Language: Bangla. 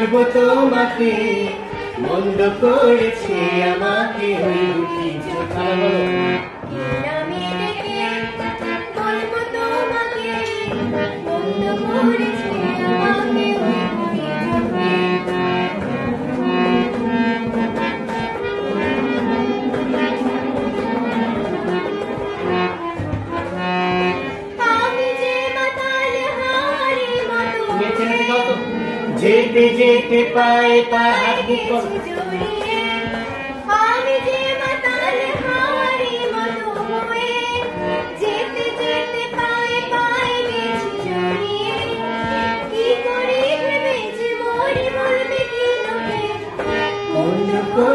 বলবো তোমাকে মন্দ করেছে আমাকে ওই দুটি চোখা যেতে যেতে পায়ে পা আমি যে মাতাল হারি মতো হয়ে যেতে যেতে পায়ে পায়ে বেঁচে জড়িয়ে কি করে ভেবেছি মরি বলবে কি লোকে মন্দ করে